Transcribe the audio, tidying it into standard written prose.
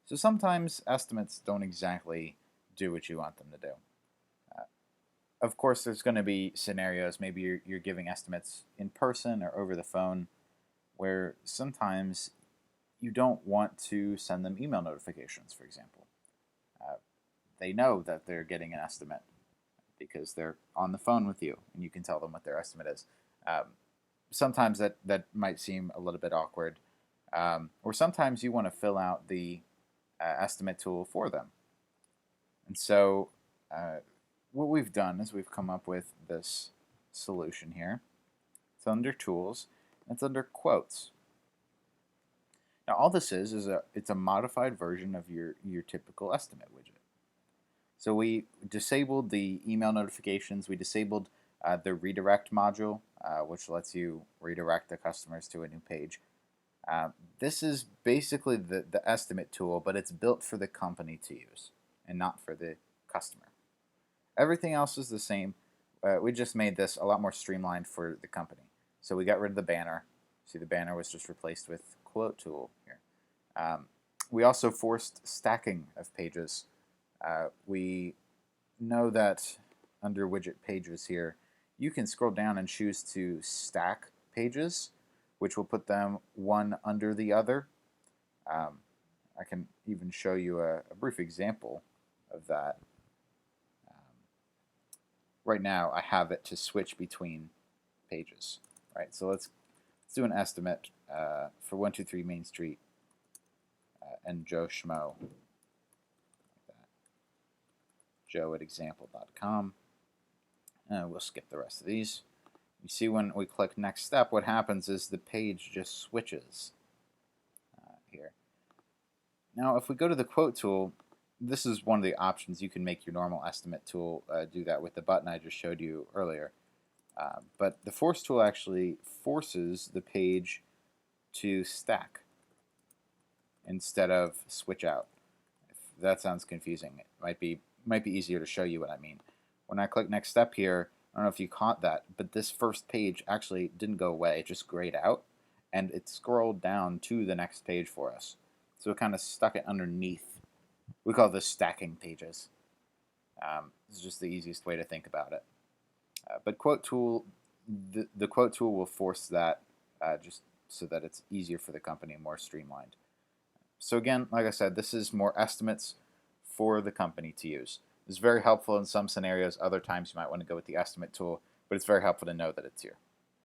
So sometimes estimates don't exactly do what you want them to do. Uh, of course, there's going to be scenarios, maybe you're giving estimates in person or over the phone, where sometimes you don't want to send them email notifications, for example. Uh, they know that they're getting an estimate because they're on the phone with you and you can tell them what their estimate is. Um, Sometimes that might seem a little bit awkward, or sometimes you want to fill out the estimate tool for them. And so uh, what we've done is we've come up with this solution here. It's under Tools, and it's under Quotes. Now all this is it's a modified version of your typical estimate widget. So we disabled the email notifications. We disabled the redirect module, which lets you redirect the customers to a new page. This is basically the estimate tool, but it's built for the company to use and not for the customer. Everything else is the same. We just made this a lot more streamlined for the company. So we got rid of the banner. See, the banner was just replaced with Quote tool here. We also forced stacking of pages. We know that under Widget Pages here, you can scroll down and choose to stack pages, which will put them one under the other. I can even show you a brief example of that. Right now, I have it to switch between pages. Right, so let's do an estimate for 123 Main Street and Joe Schmo. Joe at example.com. We'll skip the rest of these. You see when we click next step, what happens is the page just switches here. Now, if we go to the quote tool, this is one of the options. You can make your normal estimate tool do that with the button I just showed you earlier. But the force tool actually forces the page to stack instead of switch out. If that sounds confusing, it might be easier to show you what I mean. When I click next step here, I don't know if you caught that, but this first page actually didn't go away. It just grayed out, and it scrolled down to the next page for us. So it kind of stuck it underneath. We call this stacking pages. This is just the easiest way to think about it. But quote tool, the quote tool will force that just so that it's easier for the company, more streamlined. So again, like I said, this is more estimates for the company to use. It's very helpful in some scenarios. Other times you might want to go with the estimate tool, but it's very helpful to know that it's here.